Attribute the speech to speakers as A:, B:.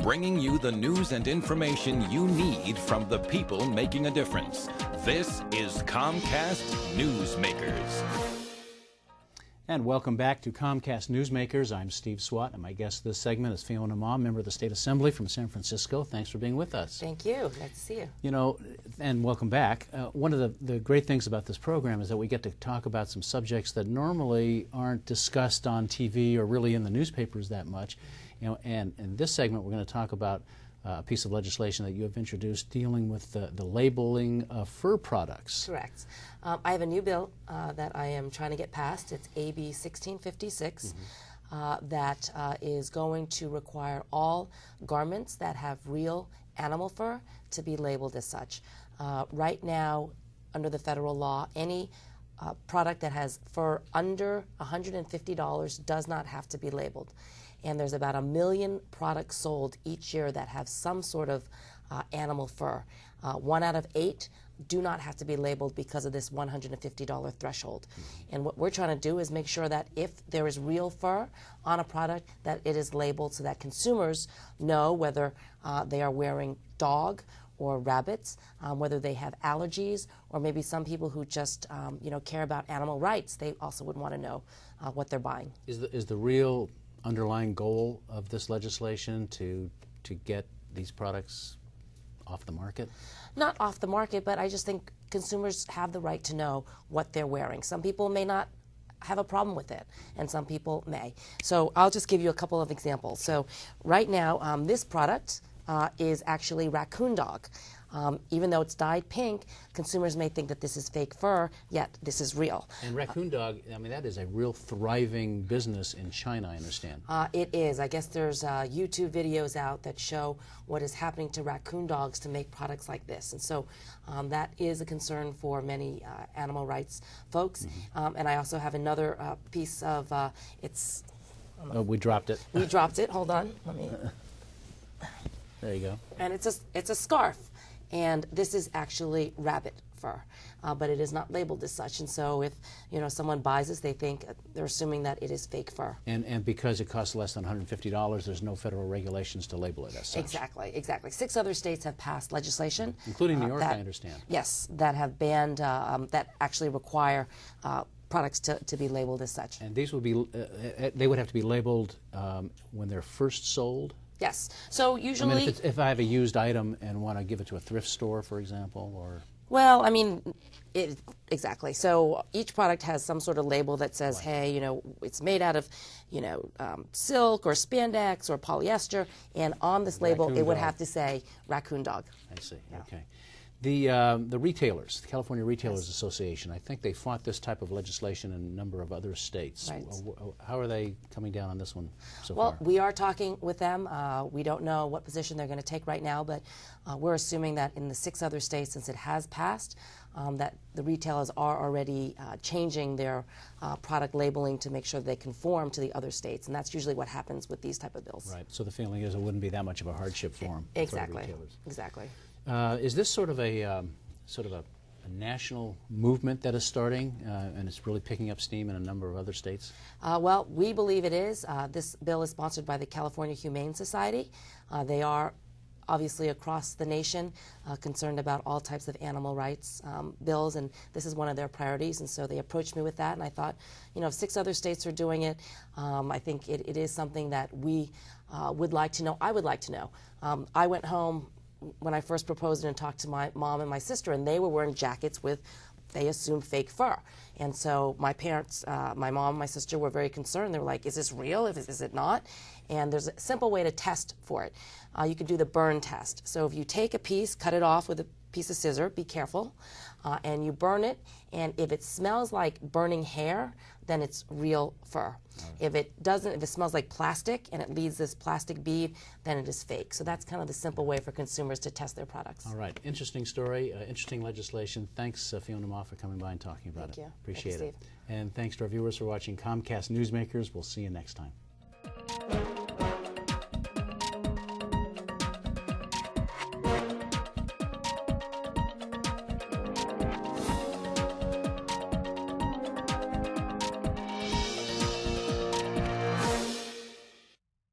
A: bringing you the news and information you need from the people making a difference. This is Comcast Newsmakers.
B: And welcome back to Comcast Newsmakers. I'm Steve Swat, and my guest this segment is Fiona Ma, member of the State Assembly from San Francisco. Thanks for being with us.
C: Thank you. Nice to see you.
B: You know, and welcome back. One of the great things about this program is that we get to talk about some subjects that normally aren't discussed on TV or really in the newspapers that much. You know, and in this segment, we're going to talk about a piece of legislation that you have introduced dealing with the labeling of fur products.
C: Correct. I have a new bill that I am trying to get passed. It's AB 1656 that is going to require all garments that have real animal fur to be labeled as such. Right now, under the federal law, any product that has fur under $150 does not have to be labeled. And there's about 1 million products sold each year that have some sort of animal fur. 1 out of 8 do not have to be labeled because of this $150 threshold. And what we're trying to do is make sure that if there is real fur on a product, that it is labeled so that consumers know whether they are wearing dog or rabbits, whether they have allergies, or maybe some people who just care about animal rights, they also would want to know what they're buying.
B: Is the real underlying goal of this legislation to get these products off the market?
C: Not off the market, but I just think consumers have the right to know what they're wearing. Some people may not have a problem with it, and some people may. So I'll just give you a couple of examples. So right now, this product is actually raccoon dog. Even though it's dyed pink, consumers may think that this is fake fur, yet this is real.
B: And raccoon dog, I mean, that is a real thriving business in China, I understand.
C: It is. I guess there's YouTube videos out that show what is happening to raccoon dogs to make products like this. And so that is a concern for many animal rights folks. And I also have another piece of,
B: we dropped it.
C: We dropped it. Hold on. Let me.
B: There you go.
C: And it's a scarf. And this is actually rabbit fur, but it is not labeled as such. And so if someone buys this, they're assuming that it is fake fur.
B: And because it costs less than $150, there's no federal regulations to label it as such.
C: Exactly. 6 other states have passed legislation,
B: including New York, I understand.
C: Yes, that have banned that actually require products to be labeled as such.
B: And these would be they would have to be labeled when they're first sold.
C: Yes. So usually,
B: I mean, if I have a used item and want to give it to a thrift store, for example, or...
C: Well, I mean, exactly. So each product has some sort of label that says, hey, it's made out of, silk or spandex or polyester, and on this label it would have to say raccoon dog.
B: I see. Yeah. Okay. The retailers, the California Retailers Association, I think they fought this type of legislation in a number of other states.
C: Right.
B: How are they coming down on this one so
C: far?
B: Well,
C: we are talking with them. We don't know what position they're going to take right now, but we're assuming that in the 6 other states, since it has passed, that the retailers are already changing their product labeling to make sure they conform to the other states, and that's usually what happens with these type of bills.
B: Right. So the feeling is it wouldn't be that much of a hardship for them.
C: Exactly.
B: For the retailers.
C: Exactly.
B: Is this sort of a national movement that is starting, and it's really picking up steam in a number of other states?
C: Well, we believe it is. This bill is sponsored by the California Humane Society. They are obviously across the nation concerned about all types of animal rights bills, and this is one of their priorities, and so they approached me with that, and I thought, if 6 other states are doing it, I think it is something that we would like to know. I would like to know. I went home when I first proposed it and talked to my mom and my sister, and they were wearing jackets with, they assumed, fake fur. And so my parents, my mom and my sister, were very concerned. They were like, is this real? Is it not? And there's a simple way to test for it. You can do the burn test. So if you take a piece, cut it off with a piece of scissor, be careful, and you burn it, and if it smells like burning hair, then it's real fur. If it doesn't, if it smells like plastic and it leaves this plastic bead, then it is fake. So that's kind of the simple way for consumers to test their products.
B: All right. Interesting story, interesting legislation. Thanks, Fiona Ma, for coming by and talking about it.
C: Thank you.
B: Appreciate
C: Thank you,
B: it. And thanks to our viewers for watching Comcast Newsmakers. We'll see you next time.